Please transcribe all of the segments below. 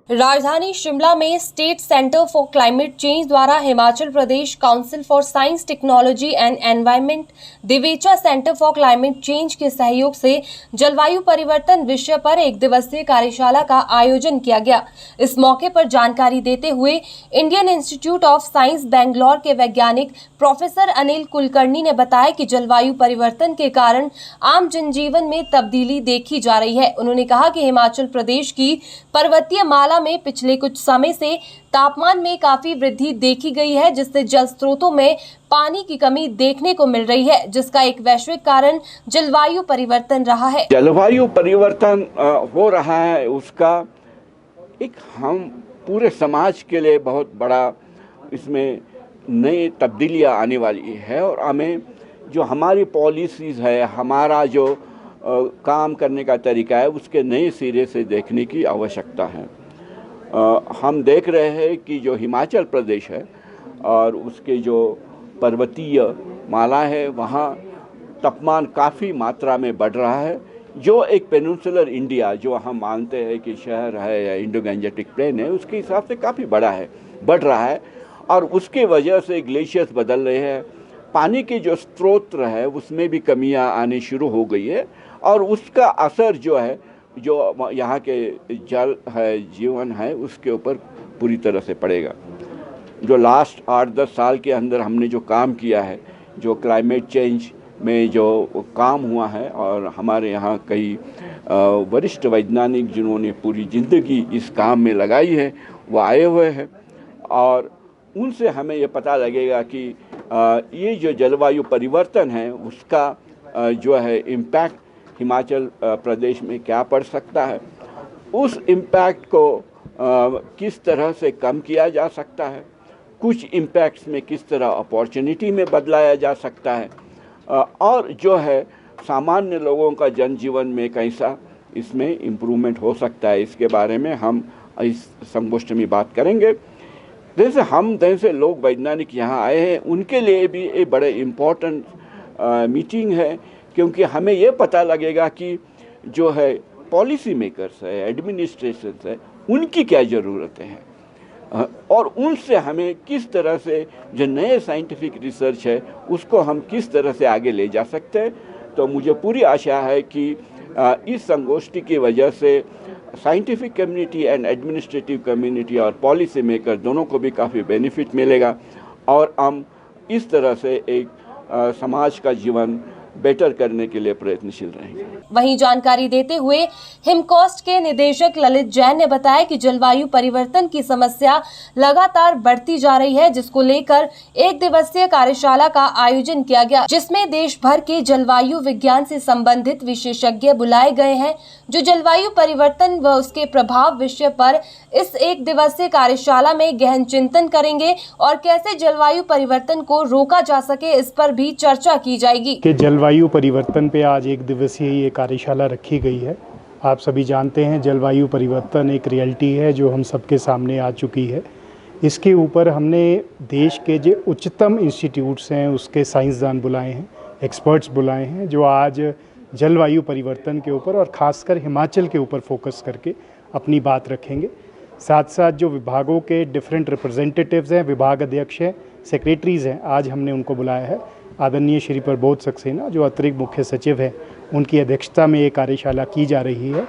राजधानी शिमला में state centre for climate change द्वारा Himachal Pradesh council for science technology and environment Divecha centre for climate change के सहयोग से जलवायु परिवर्तन विषय पर एक दिवसीय कार्यशाला का आयोजन किया गया। इस मौके पर जानकारी देते हुए Indian institute of science Bangalore के वैज्ञानिक प्रोफेसर अनिल कुलकर्णी ने बताया कि जलवायु परिवर्तन के कारण आम जनजीवन में तब्दीली देखी जा रही है। उन्होंने कहा कि हिमाचल प्रदेश की पर्वतीय माला में पिछले कुछ समय से तापमान में काफी वृद्धि देखी गई है, जिससे जल स्रोतों में पानी की कमी देखने को मिल रही है, जिसका एक वैश्विक कारण जलवायु परिवर्तन रहा है। जलवायु परिवर्तन हो रहा है, उसका एक हम पूरे समाज के लिए बहुत बड़ा इसमें नई तब्दीलियां आने वाली है और हमें जो हमारी पॉलिसीज़ है, हमारा जो काम करने का तरीका है, उसके नए सिरे से देखने की आवश्यकता है। हम देख रहे हैं कि जो हिमाचल प्रदेश है और उसके जो पर्वतीय माला है, वहाँ तापमान काफ़ी मात्रा में बढ़ रहा है। जो एक पेनिनसुलर इंडिया जो हम मानते हैं कि शहर है या इंडो गैंजेटिक प्लेन है, उसके हिसाब से काफ़ी बढ़ रहा है और उसके वजह से ग्लेशियर्स बदल रहे हैं। पानी के जो स्रोत है उसमें भी कमियां आनी शुरू हो गई है और उसका असर जो है, जो यहाँ के जल है, जीवन है, उसके ऊपर पूरी तरह से पड़ेगा। जो लास्ट 8-10 साल के अंदर हमने जो काम किया है, जो क्लाइमेट चेंज में जो काम हुआ है और हमारे यहाँ कई वरिष्ठ वैज्ञानिक जिन्होंने पूरी ज़िंदगी इस काम में लगाई है, वो आए हुए हैं और उनसे हमें ये पता लगेगा कि ये जो जलवायु परिवर्तन है उसका जो है इम्पैक्ट हिमाचल प्रदेश में क्या पड़ सकता है, उस इम्पैक्ट को किस तरह से कम किया जा सकता है, कुछ इम्पैक्ट्स में किस तरह अपॉर्चुनिटी में बदलाया जा सकता है और जो है सामान्य लोगों का जनजीवन में कैसा इसमें इम्प्रूवमेंट हो सकता है, इसके बारे में हम इस संगोष्ठी में बात करेंगे। जैसे लोग वैज्ञानिक यहाँ आए हैं, उनके लिए भी एक बड़े इम्पोर्टेंट मीटिंग है, क्योंकि हमें ये पता लगेगा कि जो है पॉलिसी मेकर्स है, एडमिनिस्ट्रेशन है, उनकी क्या ज़रूरतें हैं और उनसे हमें किस तरह से जो नए साइंटिफिक रिसर्च है उसको हम किस तरह से आगे ले जा सकते हैं। तो मुझे पूरी आशा है कि इस संगोष्ठी की वजह से scientific community and administrative community और पॉलिसी मेकर दोनों को भी काफ़ी बेनिफिट मिलेगा और हम इस तरह से एक समाज का जीवन बेटर करने के लिए प्रयत्नशील रहेंगे। वहीं जानकारी देते हुए हिमकोस्ट के निदेशक ललित जैन ने बताया कि जलवायु परिवर्तन की समस्या लगातार बढ़ती जा रही है, जिसको लेकर एक दिवसीय कार्यशाला का आयोजन किया गया, जिसमें देश भर के जलवायु विज्ञान से संबंधित विशेषज्ञ बुलाए गए हैं, जो जलवायु परिवर्तन व उसके प्रभाव विषय पर इस एक दिवसीय कार्यशाला में गहन चिंतन करेंगे और कैसे जलवायु परिवर्तन को रोका जा सके, इस पर भी चर्चा की जाएगी। जलवायु परिवर्तन पे आज एक दिवसीय ये कार्यशाला रखी गई है। आप सभी जानते हैं जलवायु परिवर्तन एक रियलिटी है जो हम सबके सामने आ चुकी है। इसके ऊपर हमने देश के जो उच्चतम इंस्टीट्यूट्स हैं उसके साइंसदान बुलाए हैं, एक्सपर्ट्स बुलाए हैं, जो आज जलवायु परिवर्तन के ऊपर और ख़ासकर हिमाचल के ऊपर फोकस करके अपनी बात रखेंगे। साथ साथ जो विभागों के डिफरेंट रिप्रेजेंटेटिव्स हैं, विभाग अध्यक्ष हैं, सेक्रेटरीज़ हैं, आज हमने उनको बुलाया है। आदरणीय श्री प्रबोध सक्सेना जो अतिरिक्त मुख्य सचिव हैं, उनकी अध्यक्षता में ये कार्यशाला की जा रही है।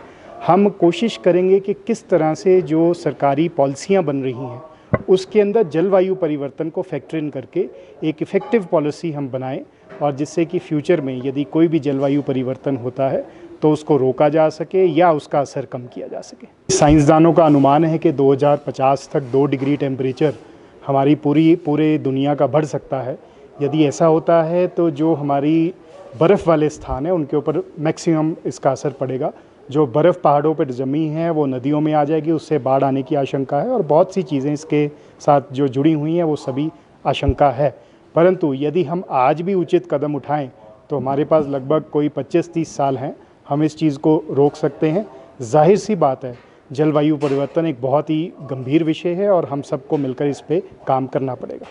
हम कोशिश करेंगे कि किस तरह से जो सरकारी पॉलिसियाँ बन रही हैं उसके अंदर जलवायु परिवर्तन को फैक्टर इन करके एक इफ़ेक्टिव पॉलिसी हम बनाएं और जिससे कि फ्यूचर में यदि कोई भी जलवायु परिवर्तन होता है तो उसको रोका जा सके या उसका असर कम किया जा सके। साइंसदानों का अनुमान है कि 2050 तक 2 डिग्री टेम्परेचर हमारी पूरे दुनिया का बढ़ सकता है। यदि ऐसा होता है तो जो हमारी बर्फ़ वाले स्थान हैं उनके ऊपर मैक्सिमम इसका असर पड़ेगा। जो बर्फ़ पहाड़ों पर जमी है वो नदियों में आ जाएगी, उससे बाढ़ आने की आशंका है और बहुत सी चीज़ें इसके साथ जो जुड़ी हुई हैं वो सभी आशंका है। परंतु यदि हम आज भी उचित कदम उठाएं तो हमारे पास लगभग कोई 25-30 साल हैं, हम इस चीज़ को रोक सकते हैं। जाहिर सी बात है जलवायु परिवर्तन एक बहुत ही गंभीर विषय है और हम सबको मिलकर इस पे काम करना पड़ेगा।